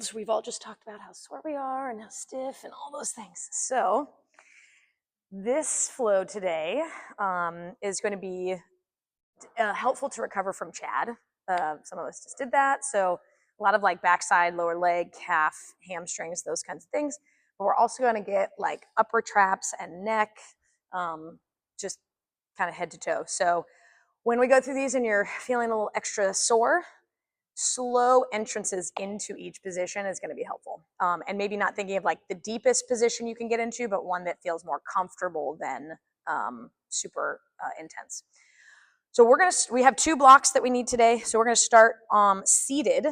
So we've all just talked about how sore we are and how stiff and all those things. So this flow today is going to be helpful to recover from Chad. Some of us just did that. So a lot of like backside, lower leg, calf, hamstrings, those kinds of things. But we're also going to get like upper traps and neck, just kind of head to toe. So when we go through these and you're feeling a little extra sore, slow entrances into each position is going to be helpful. And maybe not thinking of like the deepest position you can get into, but one that feels more comfortable than super intense. So we have 2 blocks that we need today. So we're going to start seated.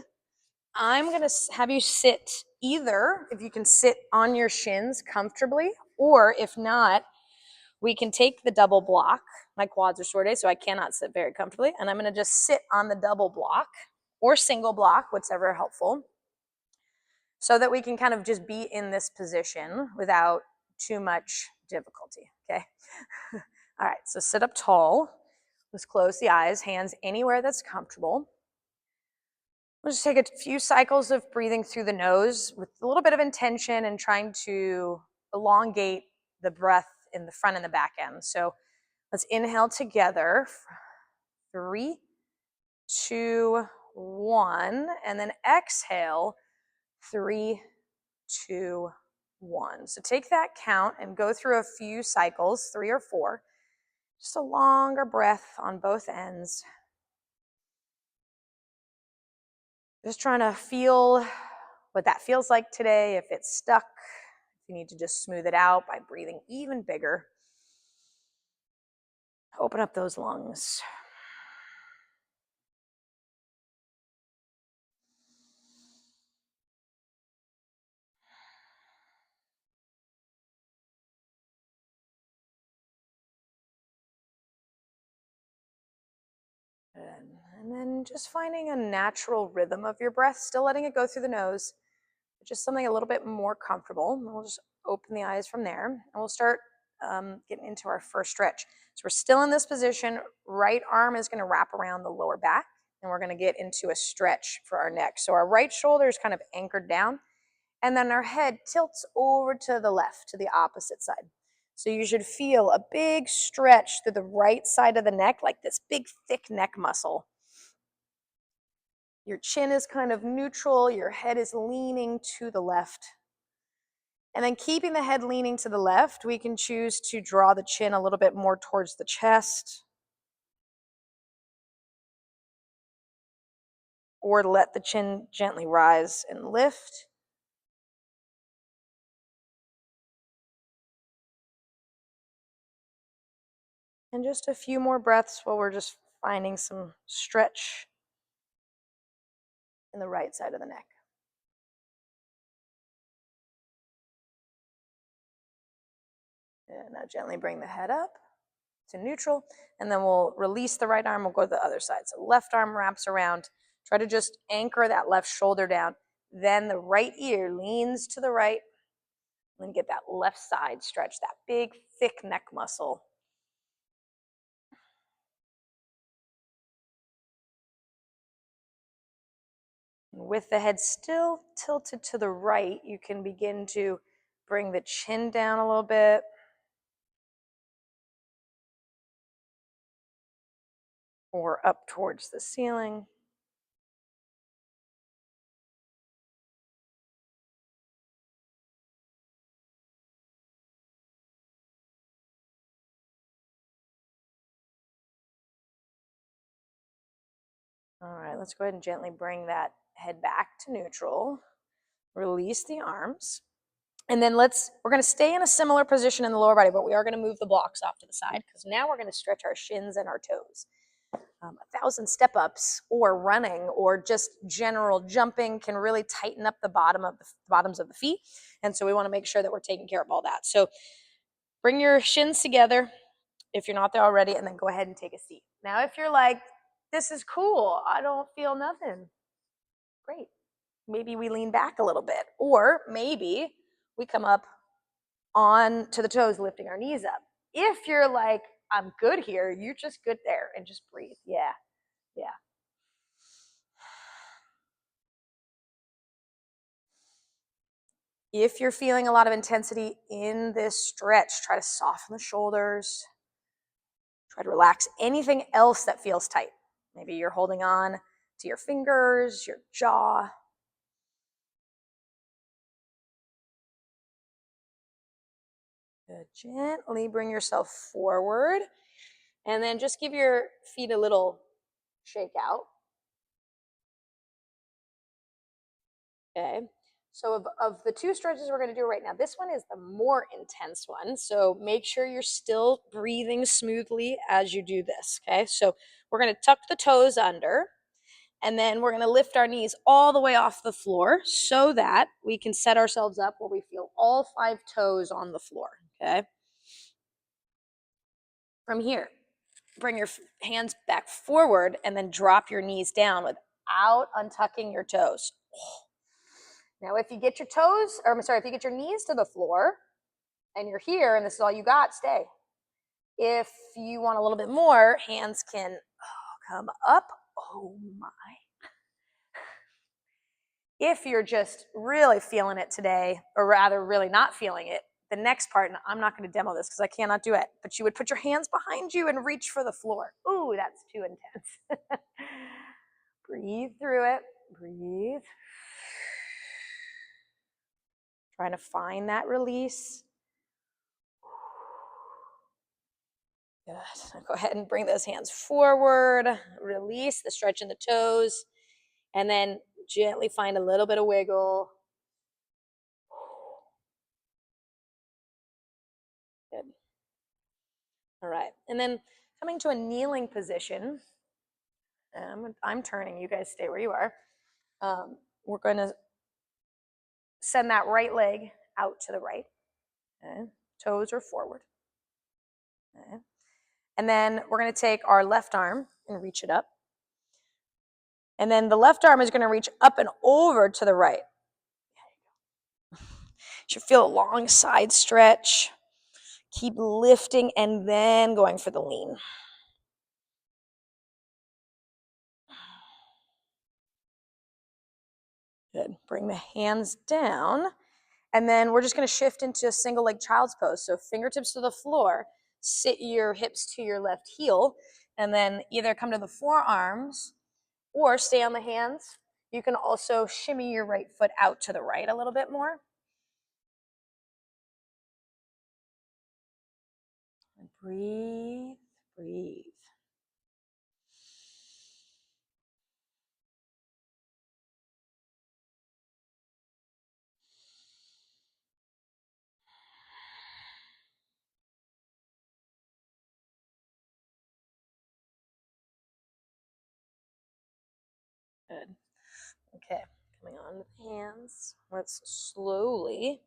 I'm going to have you sit either, if you can sit on your shins comfortably, or if not, we can take the double block. My quads are sore today, so I cannot sit very comfortably. And I'm going to just sit on the double block or single block, whatever helpful, so that we can kind of just be in this position without too much difficulty, okay? All right, so sit up tall. Let's close the eyes, hands anywhere that's comfortable. We'll just take a few cycles of breathing through the nose with a little bit of intention and trying to elongate the breath in the front and the back end. So let's inhale together. 3, 2, 1, and then exhale. 3, 2, 1. So take that count and go through a few cycles, 3 or 4. Just a longer breath on both ends. Just trying to feel what that feels like today. If it's stuck, if you need to just smooth it out by breathing even bigger. Open up those lungs. And then just finding a natural rhythm of your breath, still letting it go through the nose, but just something a little bit more comfortable. And we'll just open the eyes from there, and we'll start getting into our first stretch. So we're still in this position. Right arm is going to wrap around the lower back, and we're going to get into a stretch for our neck. So our right shoulder is kind of anchored down, and then our head tilts over to the left, to the opposite side. So you should feel a big stretch through the right side of the neck, like this big, thick neck muscle. Your chin is kind of neutral. Your head is leaning to the left. And then keeping the head leaning to the left, we can choose to draw the chin a little bit more towards the chest, or let the chin gently rise and lift. And just a few more breaths while we're just finding some stretch in the right side of the neck. And now gently bring the head up to neutral, and then we'll release the right arm. We'll go to the other side. So left arm wraps around. Try to just anchor that left shoulder down. Then the right ear leans to the right. And then get that left side stretch, that big, thick neck muscle. With the head still tilted to the right, you can begin to bring the chin down a little bit. Or up towards the ceiling. All right, let's go ahead and gently bring that head back to neutral. Release the arms. And then we're going to stay in a similar position in the lower body, but we are going to move the blocks off to the side because now we're going to stretch our shins and our toes. 1,000 step-ups or running or just general jumping can really tighten up the bottoms of the feet. And so we want to make sure that we're taking care of all that. So bring your shins together if you're not there already, and then go ahead and take a seat. Now, if you're like, this is cool, I don't feel nothing, great. Maybe we lean back a little bit, or maybe we come up on to the toes, lifting our knees up. If you're like, I'm good here, you're just good there, and just breathe. Yeah. If you're feeling a lot of intensity in this stretch, try to soften the shoulders. Try to relax anything else that feels tight. Maybe you're holding on to your fingers, your jaw. Good. Gently bring yourself forward, and then just give your feet a little shake out. Okay. So of the two stretches we're going to do right now, this one is the more intense one. So make sure you're still breathing smoothly as you do this. Okay. So we're going to tuck the toes under, and then we're going to lift our knees all the way off the floor so that we can set ourselves up where we feel all 5 toes on the floor. Okay. From here, bring your hands back forward and then drop your knees down without untucking your toes. Now, if you get your toes, or I'm sorry, if you get your knees to the floor and you're here and this is all you got, stay. If you want a little bit more, hands can come up. Oh my. If you're just really feeling it today, or rather really not feeling it, the next part, and I'm not going to demo this because I cannot do it, but you would put your hands behind you and reach for the floor. Ooh, that's too intense. Breathe through it. Breathe. Trying to find that release. Good. Now go ahead and bring those hands forward. Release the stretch in the toes. And then gently find a little bit of wiggle. Good. All right. And then coming to a kneeling position. I'm turning. You guys stay where you are. We're going to send that right leg out to the right. Okay. Toes are forward. Okay. And then we're going to take our left arm and reach it up. And then the left arm is going to reach up and over to the right. You should feel a long side stretch. Keep lifting and then going for the lean. Good. Bring the hands down. And then we're just going to shift into a single leg child's pose. So fingertips to the floor. Sit your hips to your left heel. And then either come to the forearms or stay on the hands. You can also shimmy your right foot out to the right a little bit more. And breathe, breathe. Good. Okay, coming on with the hands. Let's slowly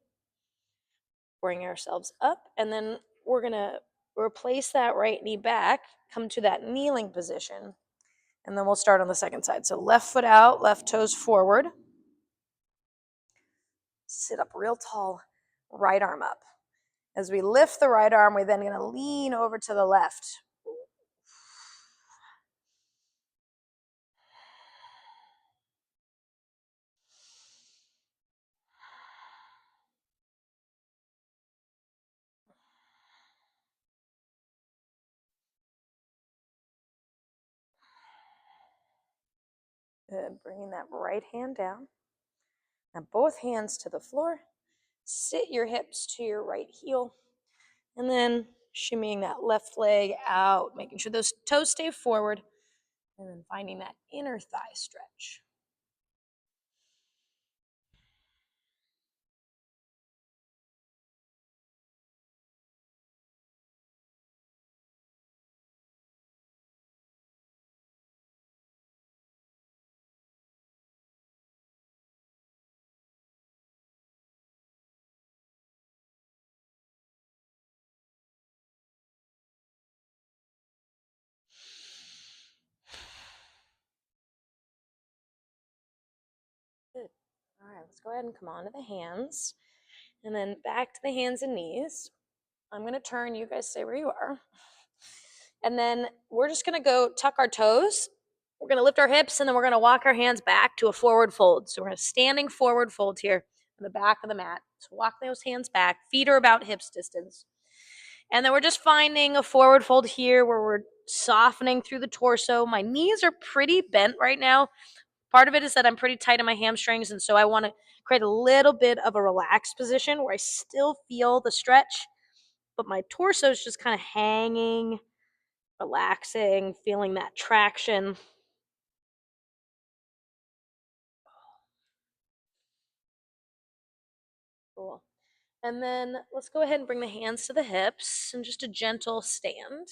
bring ourselves up, and then we're going to replace that right knee back, come to that kneeling position, and then we'll start on the second side. So left foot out, left toes forward. Sit up real tall, right arm up. As we lift the right arm, we're then going to lean over to the left. Good. Bringing that right hand down. Now both hands to the floor. Sit your hips to your right heel. And then shimmying that left leg out, making sure those toes stay forward. And then finding that inner thigh stretch. Good. All right, let's go ahead and come on to the hands. And then back to the hands and knees. I'm going to turn. You guys stay where you are. And then we're just going to go tuck our toes. We're going to lift our hips, and then we're going to walk our hands back to a forward fold. So we're going to standing forward fold here. the back of the mat. So walk those hands back. Feet are about hips distance. And then we're just finding a forward fold here where we're softening through the torso. My knees are pretty bent right now. Part of it is that I'm pretty tight in my hamstrings, and so I want to create a little bit of a relaxed position where I still feel the stretch, but my torso is just kind of hanging, relaxing, feeling that traction. Cool. And then let's go ahead and bring the hands to the hips and just a gentle stand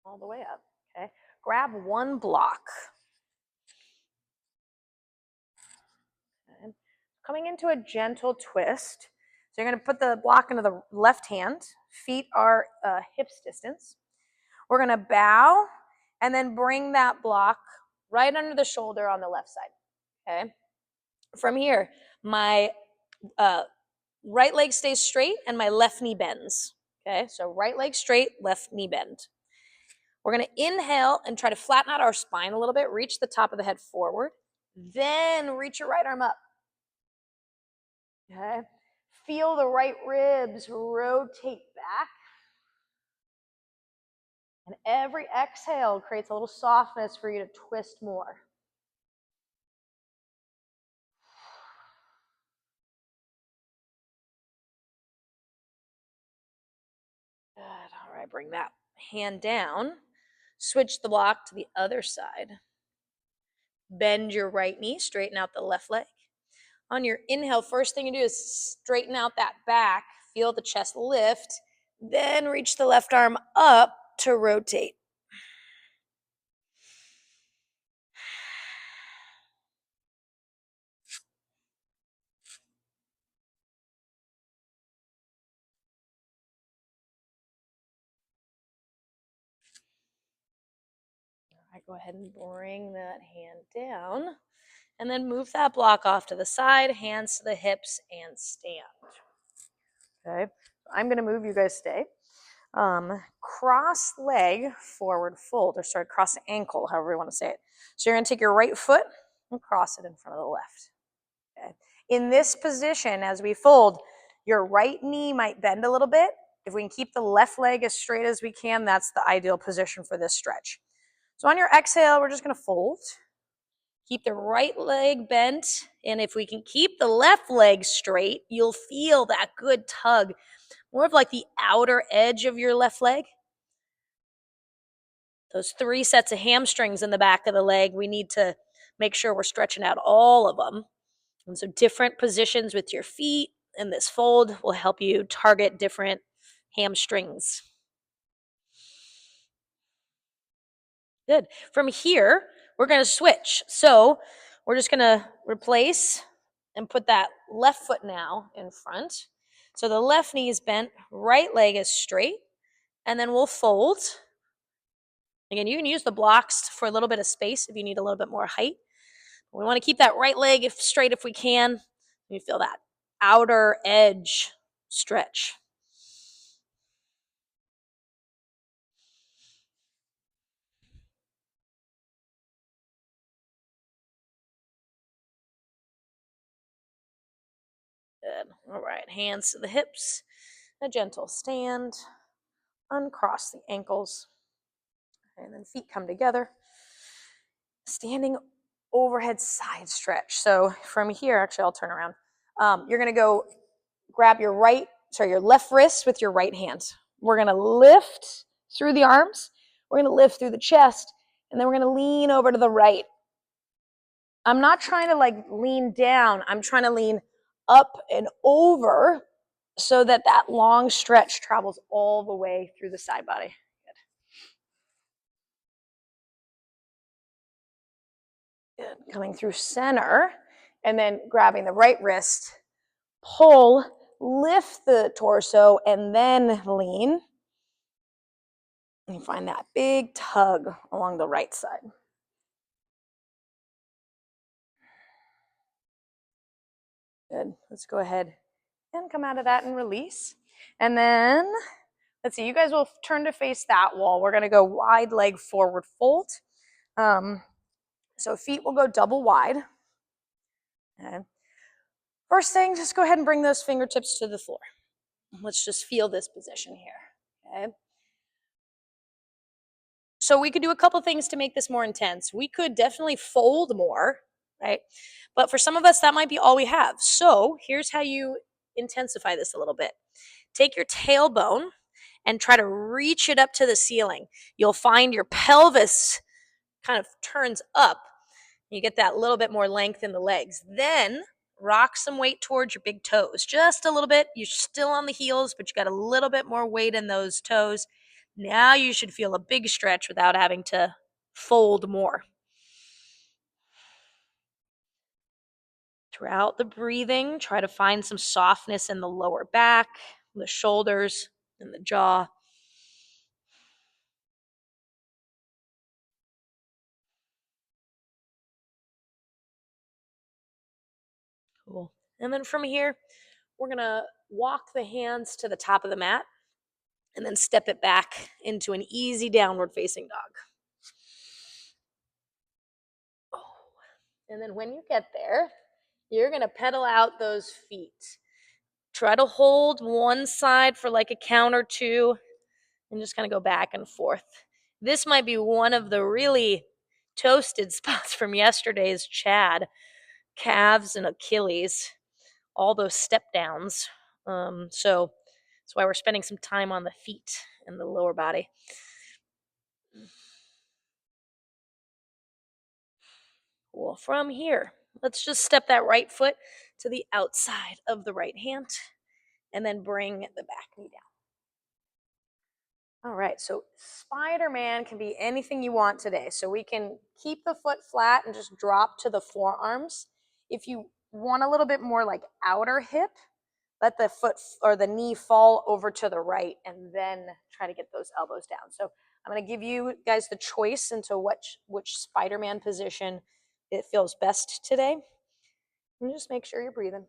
all the way up. Okay. Grab one block. Okay. Coming into a gentle twist. So you're going to put the block into the left hand. Feet are hips distance. We're going to bow and then bring that block right under the shoulder on the left side. Okay. From here, my right leg stays straight and my left knee bends. Okay, so right leg straight, left knee bend. We're going to inhale and try to flatten out our spine a little bit. Reach the top of the head forward. Then reach your right arm up. Okay, feel the right ribs rotate back. And every exhale creates a little softness for you to twist more. Good. All right, bring that hand down. Switch the block to the other side. Bend your right knee, straighten out the left leg. On your inhale, first thing you do is straighten out that back, feel the chest lift, then reach the left arm up to rotate. All right, go ahead and bring that hand down, and then move that block off to the side, hands to the hips, and stand. Okay, I'm going to move, you guys stay. Cross leg forward fold, or sorry, cross ankle, however you want to say it. So you're going to take your right foot and cross it in front of the left. Okay. In this position, as we fold, your right knee might bend a little bit. If we can keep the left leg as straight as we can, that's the ideal position for this stretch. So on your exhale, we're just going to fold. Keep the right leg bent, and if we can keep the left leg straight, you'll feel that good tug, more of like the outer edge of your left leg. Those 3 sets of hamstrings in the back of the leg, we need to make sure we're stretching out all of them. And so different positions with your feet in this fold will help you target different hamstrings. Good. From here, we're going to switch. So we're just going to replace and put that left foot now in front. So the left knee is bent, right leg is straight, and then we'll fold. Again, you can use the blocks for a little bit of space if you need a little bit more height. We want to keep that right leg straight if we can. You feel that outer edge stretch. Good. All right, hands to the hips, a gentle stand, uncross the ankles, and then feet come together. Standing overhead side stretch. So from here, actually, I'll turn around. You're going to go grab your left wrist with your right hand. We're going to lift through the arms. We're going to lift through the chest, and then we're going to lean over to the right. I'm not trying to like lean down. I'm trying to lean up and over so that that long stretch travels all the way through the side body. Good. Good. Coming through center and then grabbing the right wrist, pull, lift the torso, and then lean. And you find that big tug along the right side. Good. Let's go ahead and come out of that and release. And then, let's see, you guys will turn to face that wall. We're going to go wide leg forward fold. So feet will go double wide. Okay. first thing, just go ahead and bring those fingertips to the floor. Let's just feel this position here, okay? So we could do a couple things to make this more intense. We could definitely fold more, right? But for some of us, that might be all we have. So here's how you intensify this a little bit. Take your tailbone and try to reach it up to the ceiling. You'll find your pelvis kind of turns up. You get that little bit more length in the legs. Then rock some weight towards your big toes, just a little bit. You're still on the heels, but you got a little bit more weight in those toes. Now you should feel a big stretch without having to fold more. Throughout the breathing, try to find some softness in the lower back, the shoulders, and the jaw. Cool. And then from here, we're going to walk the hands to the top of the mat and then step it back into an easy downward facing dog. And then when you get there, you're going to pedal out those feet. Try to hold one side for like a count or two and just kind of go back and forth. This might be one of the really toasted spots from yesterday's Chad. Calves and Achilles, all those step downs. So that's why we're spending some time on the feet and the lower body. Well, from here, let's just step that right foot to the outside of the right hand and then bring the back knee down. All right, so Spiderman can be anything you want today. So we can keep the foot flat and just drop to the forearms. If you want a little bit more like outer hip, let the foot or the knee fall over to the right and then try to get those elbows down. So I'm going to give you guys the choice into which Spiderman position it feels best today. And just make sure you're breathing.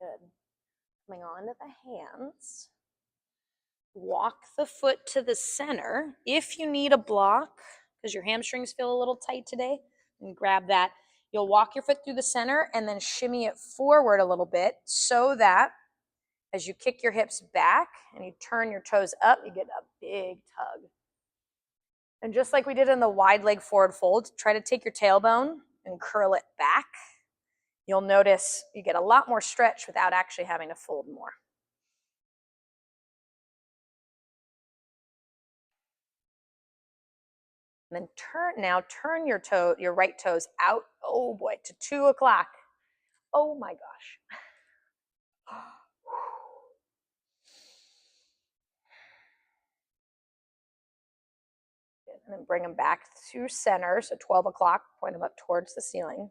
Good. Coming on to the hands. Walk the foot to the center. If you need a block, because your hamstrings feel a little tight today, and grab that. You'll walk your foot through the center and then shimmy it forward a little bit so that as you kick your hips back and you turn your toes up, you get a big tug. And just like we did in the wide leg forward fold, try to take your tailbone and curl it back. You'll notice you get a lot more stretch without actually having to fold more. And then turn your right toes out, oh boy, to 2 o'clock. Oh my gosh. And then bring them back to center, so 12 o'clock, point them up towards the ceiling.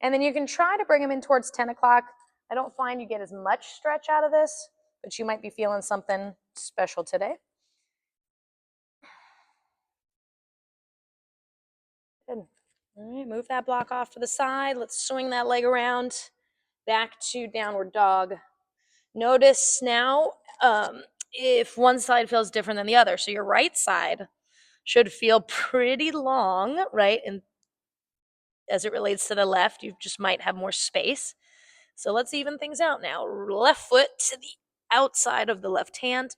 And then you can try to bring them in towards 10 o'clock. I don't find you get as much stretch out of this, but you might be feeling something special today. Good. All right, move that block off to the side. Let's swing that leg around back to downward dog. Notice now if one side feels different than the other. So your right side should feel pretty long, right? And as it relates to the left, you just might have more space. So let's even things out now. Left foot to the outside of the left hand.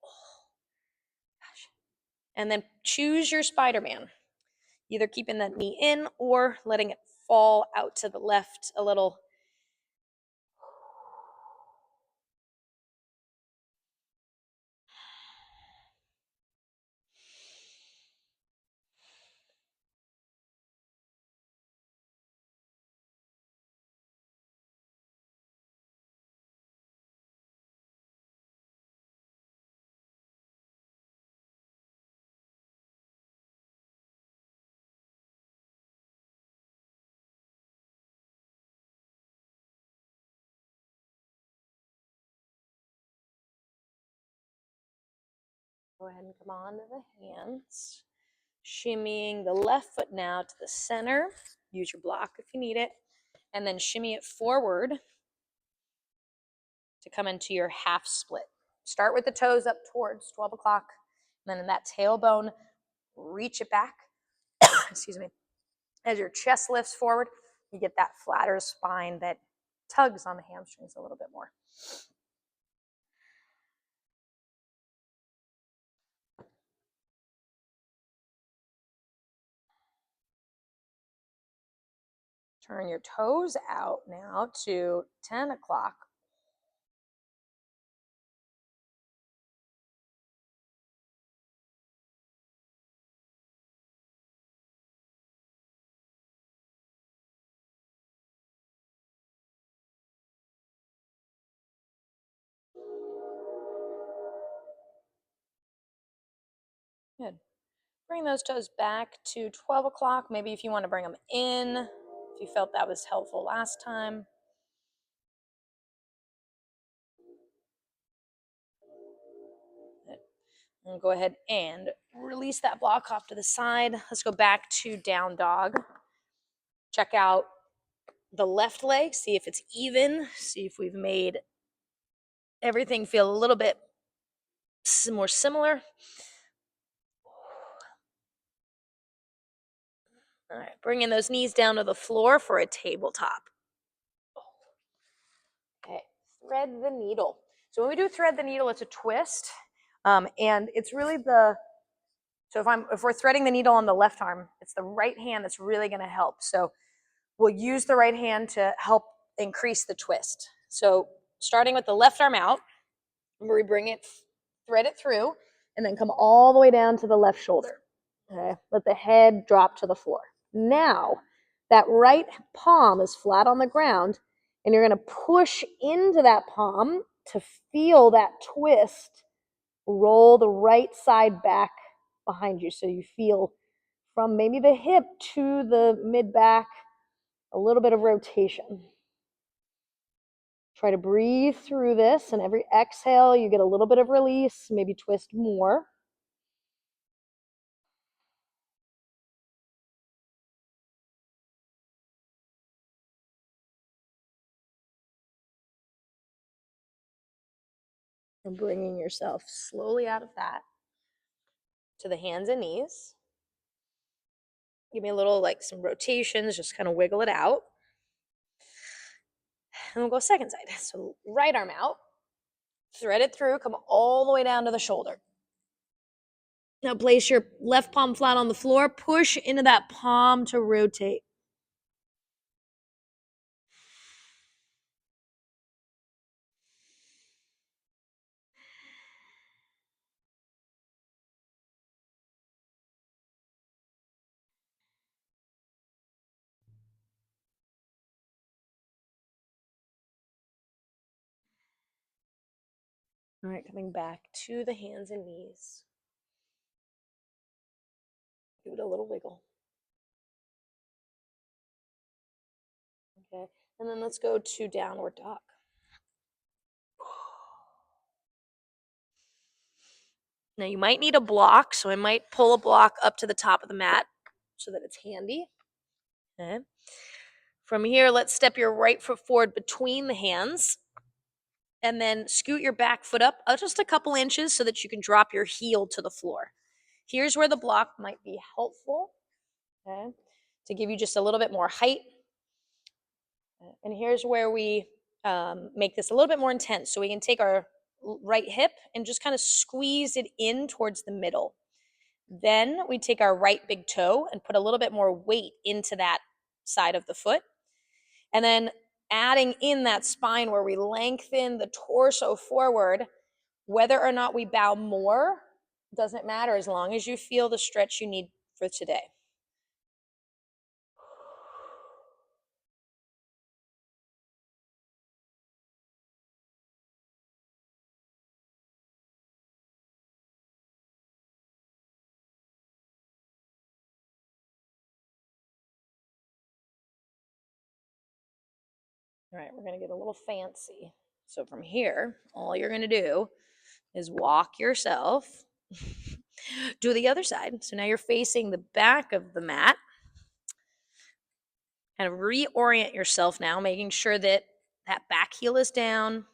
Oh, gosh. And then choose your Spiderman. Either keeping that knee in or letting it fall out to the left a little. Go ahead and come on to the hands. Shimmying the left foot now to the center. Use your block if you need it. And then shimmy it forward to come into your half split. Start with the toes up towards 12 o'clock. And then in that tailbone, reach it back. Excuse me. As your chest lifts forward, you get that flatter spine that tugs on the hamstrings a little bit more. Turn your toes out now to 10 o'clock. Good. Bring those toes back to 12 o'clock. Maybe if you want to bring them in, if you felt that was helpful last time. And go ahead and release that block off to the side. Let's go back to down dog. Check out the left leg, see if it's even, see if we've made everything feel a little bit more similar. All right, bringing those knees down to the floor for a tabletop. Okay, thread the needle. So when we do thread the needle, it's a twist, and it's really so if we're threading the needle on the left arm, it's the right hand that's really going to help. So we'll use the right hand to help increase the twist. So starting with the left arm out, we bring it, thread it through, and then come all the way down to the left shoulder. Okay, let the head drop to the floor. Now, that right palm is flat on the ground, and you're going to push into that palm to feel that twist. Roll the right side back behind you so you feel from maybe the hip to the mid back, a little bit of rotation. Try to breathe through this, and every exhale, you get a little bit of release, maybe twist more. And bringing yourself slowly out of that to the hands and knees. Give me a little, like some rotations, just kind of wiggle it out. And we'll go second side. So right arm out, thread it through, come all the way down to the shoulder. Now place your left palm flat on the floor, push into that palm to rotate. All right, coming back to the hands and knees. Give it a little wiggle. Okay, and then let's go to downward dog. Now you might need a block, so I might pull a block up to the top of the mat so that it's handy. Okay. From here, let's step your right foot forward between the hands and then scoot your back foot up just a couple inches so that you can drop your heel to the floor. Here's where the block might be helpful, okay, to give you just a little bit more height. And here's where we make this a little bit more intense. So we can take our right hip and just kind of squeeze it in towards the middle. Then we take our right big toe and put a little bit more weight into that side of the foot. And then adding in that spine where we lengthen the torso forward, whether or not we bow more, doesn't matter as long as you feel the stretch you need for today. All right, we're going to get a little fancy. So from here, all you're going to do is walk yourself Do the other side. So now you're facing the back of the mat. Kind of reorient yourself now, making sure that that back heel is down,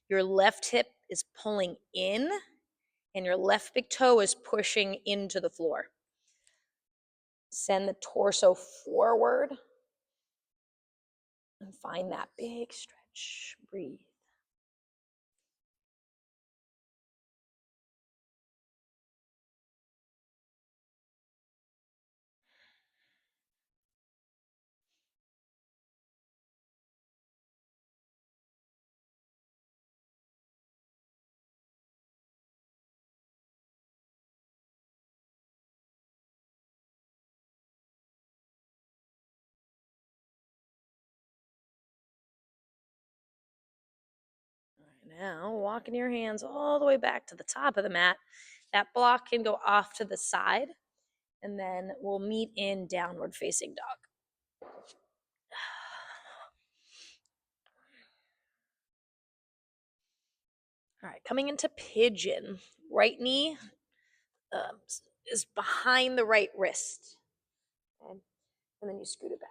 your left hip is pulling in, and your left big toe is pushing into the floor. Send the torso forward and find that big stretch. Breathe. Now, walking your hands all the way back to the top of the mat. That block can go off to the side, and then we'll meet in downward facing dog. All right, coming into pigeon. Right knee is behind the right wrist. Okay? And then you scoot it back.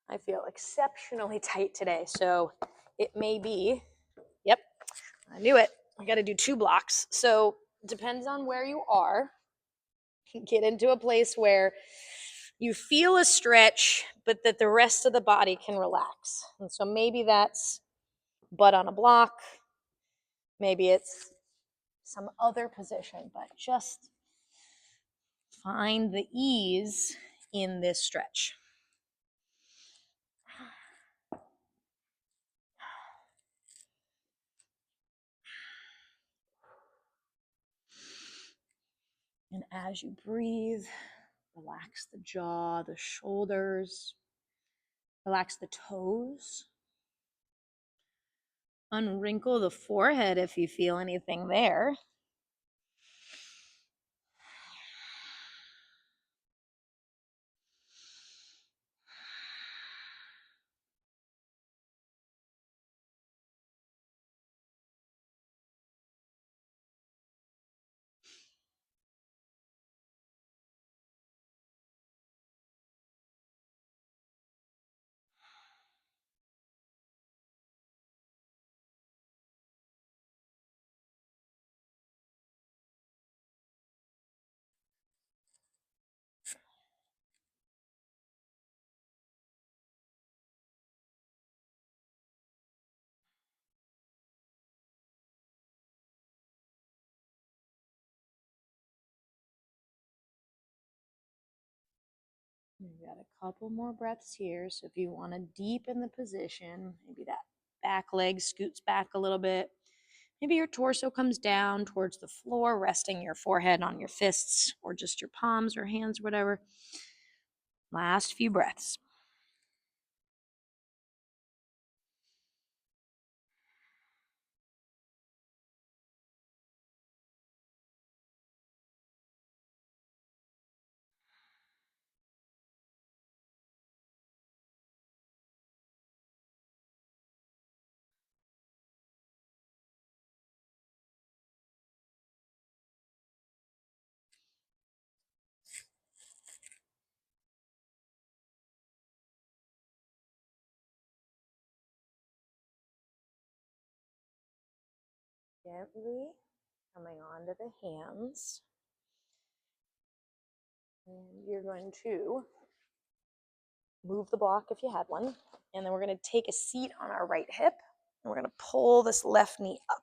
I feel exceptionally tight today, so it may be, yep, I knew it. I got to do 2 blocks. So it depends on where you are. Get into a place where you feel a stretch, but that the rest of the body can relax. And so maybe that's butt on a block. Maybe it's some other position, but just find the ease in this stretch. And as you breathe, relax the jaw, the shoulders, relax the toes. Unwrinkle the forehead if you feel anything there. We've got a couple more breaths here. So if you want to deepen the position, maybe that back leg scoots back a little bit. Maybe your torso comes down towards the floor, resting your forehead on your fists or just your palms or hands, whatever. Last few breaths. Gently coming onto the hands. And you're going to move the block if you had one. And then we're going to take a seat on our right hip. And we're going to pull this left knee up.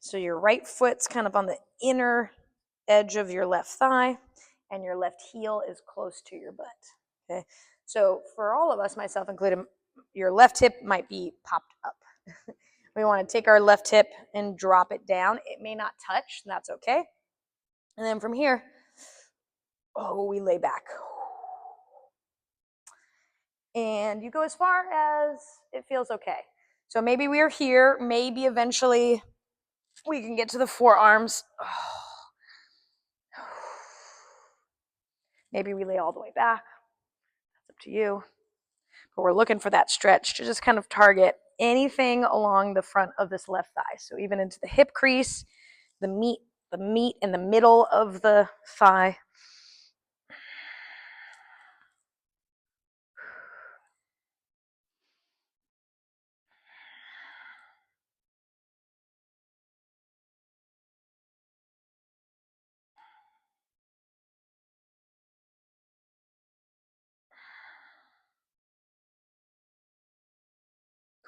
So your right foot's kind of on the inner edge of your left thigh, and your left heel is close to your butt. Okay. So for all of us, myself included, your left hip might be popped up. We want to take our left hip and drop it down. It may not touch, and that's okay. And then from here, we lay back. And you go as far as it feels okay. So maybe we're here, maybe eventually we can get to the forearms. Maybe we lay all the way back. That's up to you. But we're looking for that stretch to just kind of target anything along the front of this left thigh. So even into the hip crease, the meat in the middle of the thigh.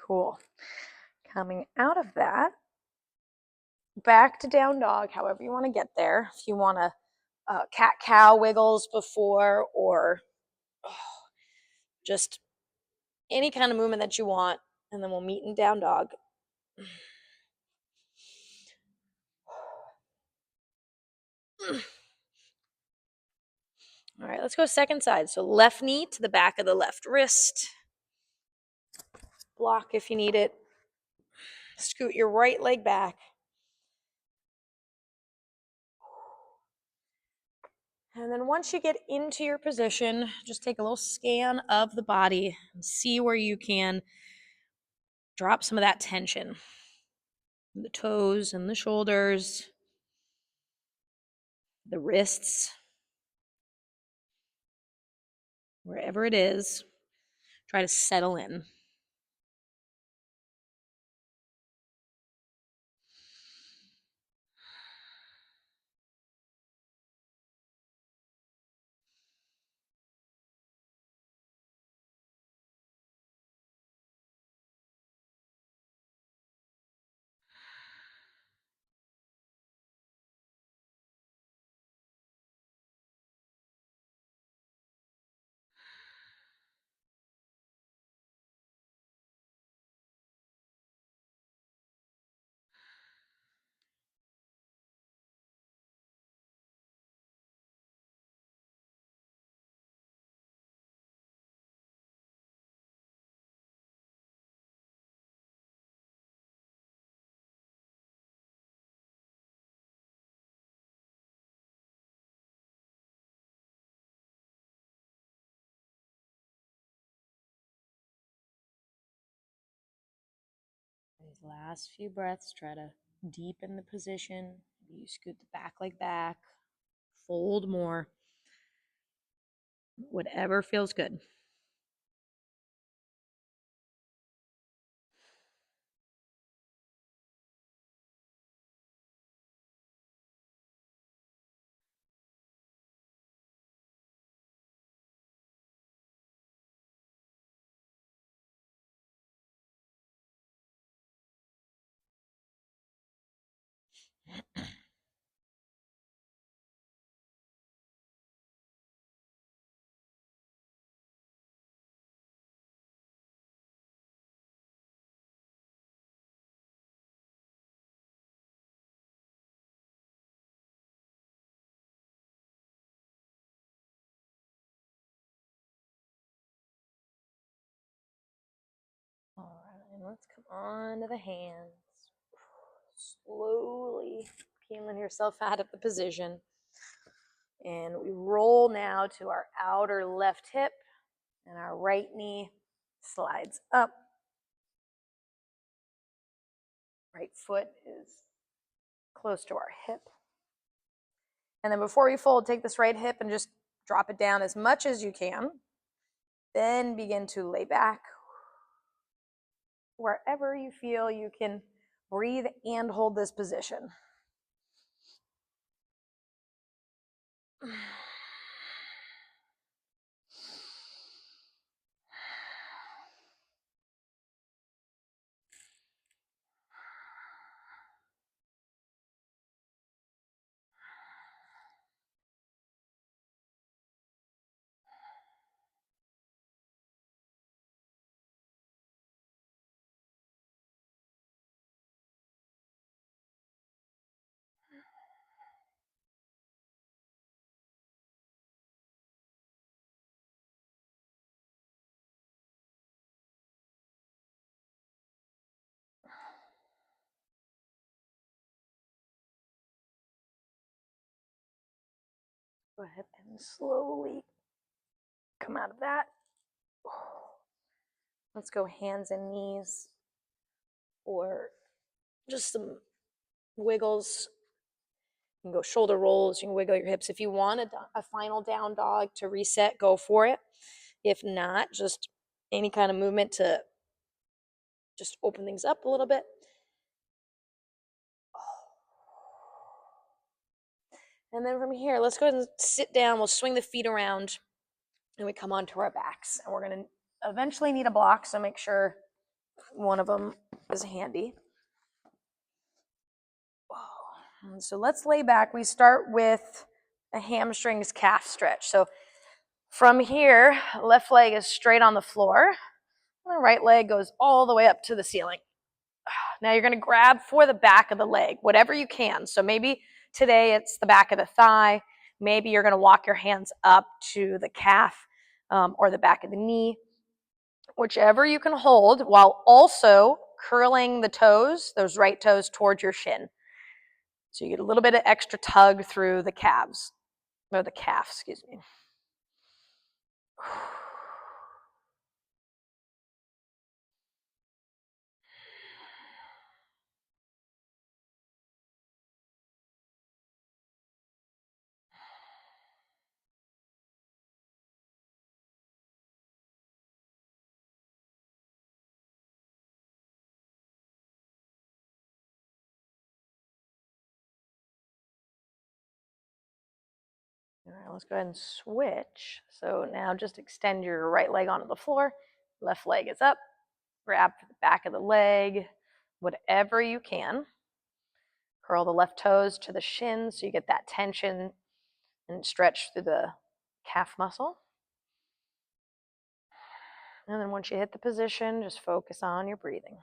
Cool. Coming out of that, back to down dog, however you want to get there. If you want to cat-cow wiggles before, or just any kind of movement that you want, and then we'll meet in down dog. All right, let's go second side. So left knee to the back of the left wrist. Block if you need it. Scoot your right leg back. And then once you get into your position, just take a little scan of the body and see where you can drop some of that tension. The toes and the shoulders, the wrists, wherever it is, try to settle in. These last few breaths, try to deepen the position. Maybe you scoot the back leg back, fold more, whatever feels good. All right, and let's come on to the hands. Slowly peeling yourself out of the position. And we roll now to our outer left hip, and our right knee slides up. Right foot is close to our hip. And then before you fold, take this right hip and just drop it down as much as you can. Then begin to lay back. Wherever you feel you can breathe and hold this position. Go ahead and slowly come out of that. Let's go hands and knees or just some wiggles. You can go shoulder rolls, you can wiggle your hips. If you want a final down dog to reset, go for it. If not, just any kind of movement to just open things up a little bit. And then from here, let's go ahead and sit down. We'll swing the feet around and we come onto our backs. And we're going to eventually need a block, so make sure one of them is handy. And so let's lay back. We start with a hamstrings calf stretch. So from here, left leg is straight on the floor, and the right leg goes all the way up to the ceiling. Now you're going to grab for the back of the leg, whatever you can. So maybe today it's the back of the thigh. Maybe you're going to walk your hands up to the calf or the back of the knee, whichever you can hold, while also curling the toes, those right toes towards your shin. So you get a little bit of extra tug through the calves, or the calf, excuse me. All right, let's go ahead and switch. So now just extend your right leg onto the floor. Left leg is up. Grab the back of the leg, whatever you can. Curl the left toes to the shins so you get that tension and stretch through the calf muscle. And then once you hit the position, just focus on your breathing.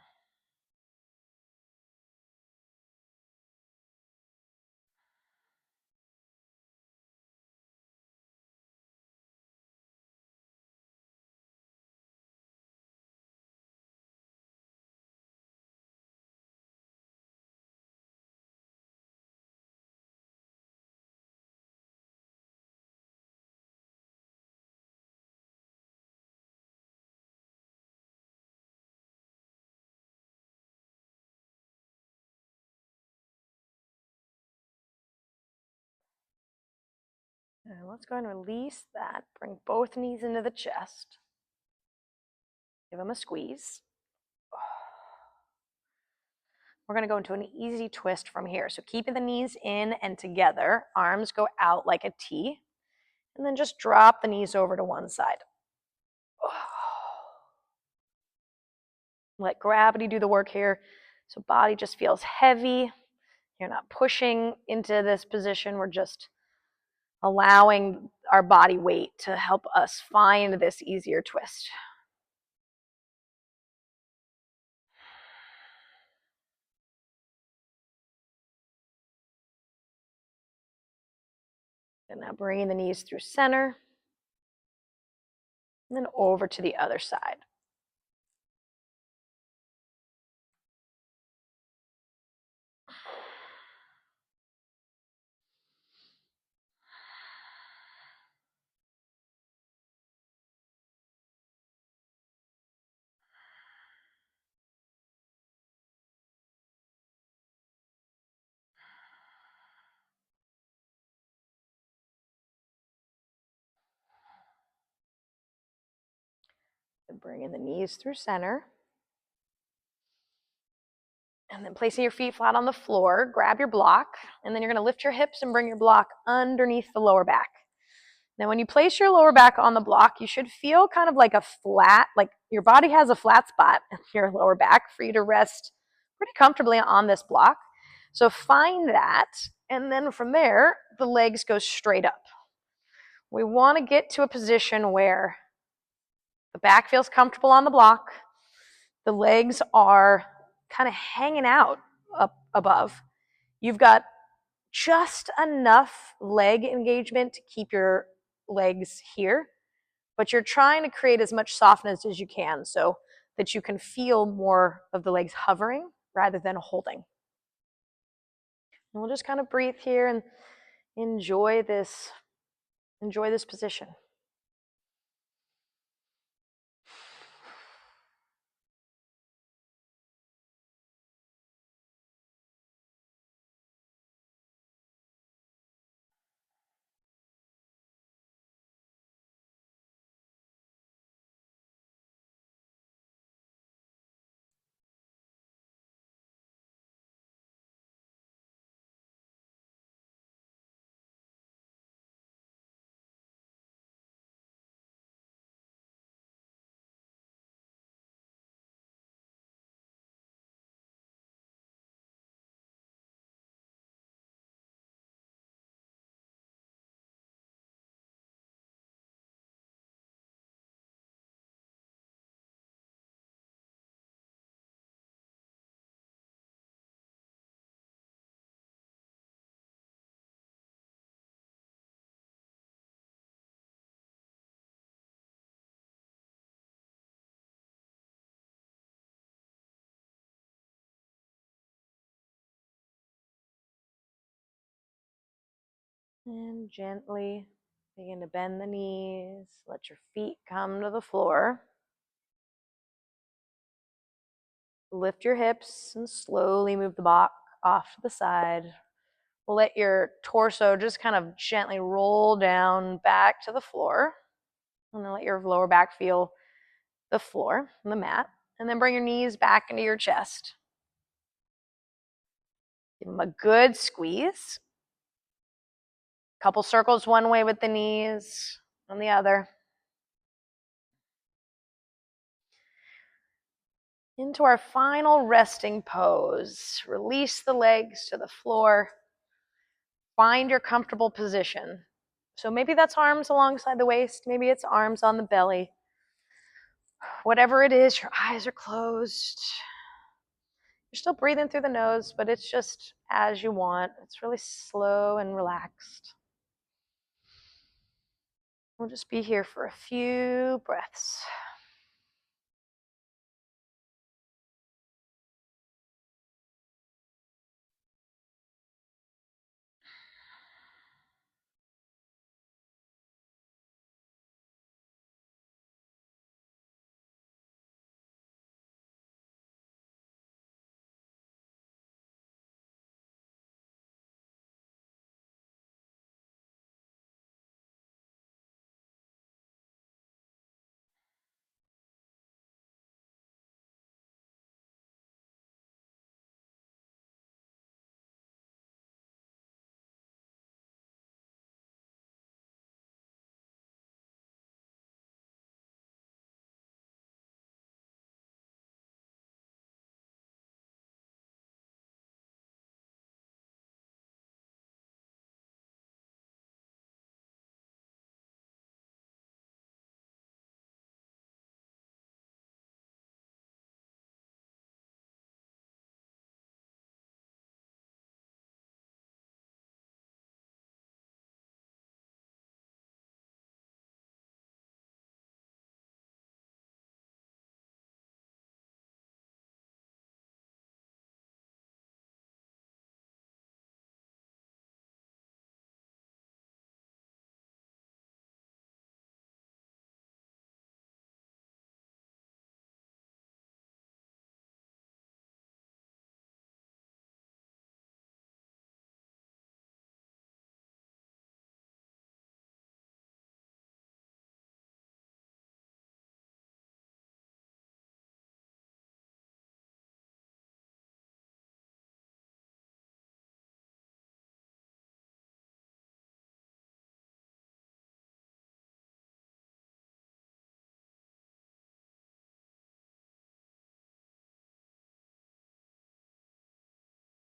And let's go ahead and release that. Bring both knees into the chest. Give them a squeeze. We're going to go into an easy twist from here. So keeping the knees in and together, arms go out like a T, and then just drop the knees over to one side. Let gravity do the work here. So body just feels heavy. You're not pushing into this position. We're just allowing our body weight to help us find this easier twist. And now bringing the knees through center, and then over to the other side. And bringing the knees through center. And then placing your feet flat on the floor, grab your block, and then you're going to lift your hips and bring your block underneath the lower back. Now, when you place your lower back on the block, you should feel kind of like a flat, like your body has a flat spot in your lower back for you to rest pretty comfortably on this block. So find that, and then from there, the legs go straight up. We want to get to a position where the back feels comfortable on the block, the legs are kind of hanging out up above. You've got just enough leg engagement to keep your legs here, but you're trying to create as much softness as you can so that you can feel more of the legs hovering rather than holding. And we'll just kind of breathe here and enjoy this position. And gently begin to bend the knees. Let your feet come to the floor. Lift your hips and slowly move the block off to the side. Let your torso just kind of gently roll down back to the floor. And then let your lower back feel the floor and the mat. And then bring your knees back into your chest. Give them a good squeeze. Couple circles one way with the knees, on the other. Into our final resting pose. Release the legs to the floor. Find your comfortable position. So maybe that's arms alongside the waist. Maybe it's arms on the belly. Whatever it is, your eyes are closed. You're still breathing through the nose, but it's just as you want. It's really slow and relaxed. We'll just be here for a few breaths.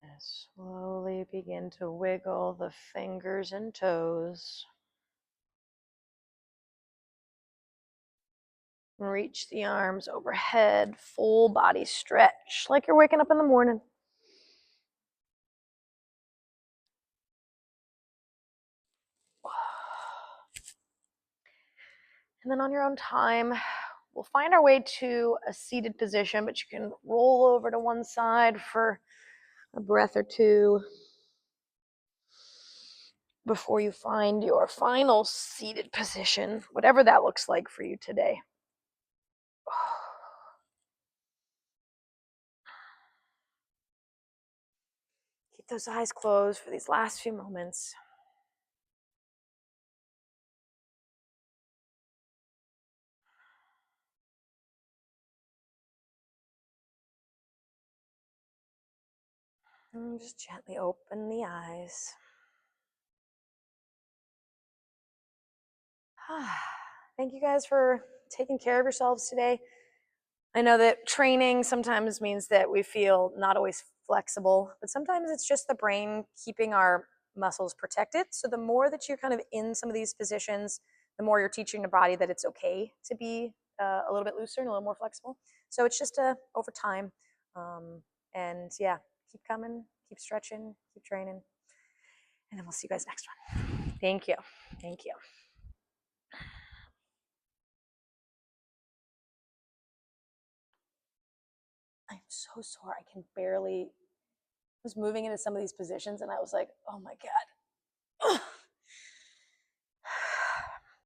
And slowly begin to wiggle the fingers and toes. Reach the arms overhead, full body stretch, like you're waking up in the morning. And then on your own time, we'll find our way to a seated position, but you can roll over to one side for a breath or two before you find your final seated position, whatever that looks like for you today. Keep those eyes closed for these last few moments. And just gently open the eyes. Thank you guys for taking care of yourselves today. I know that training sometimes means that we feel not always flexible, but sometimes it's just the brain keeping our muscles protected. So the more that you're kind of in some of these positions, the more you're teaching the body that it's okay to be a little bit looser and a little more flexible. So it's just over time. And yeah, keep coming, keep stretching, keep training. And then we'll see you guys next one. Thank you. Thank you. I'm so sore. I can barely, I was moving into some of these positions and I was like, oh my God,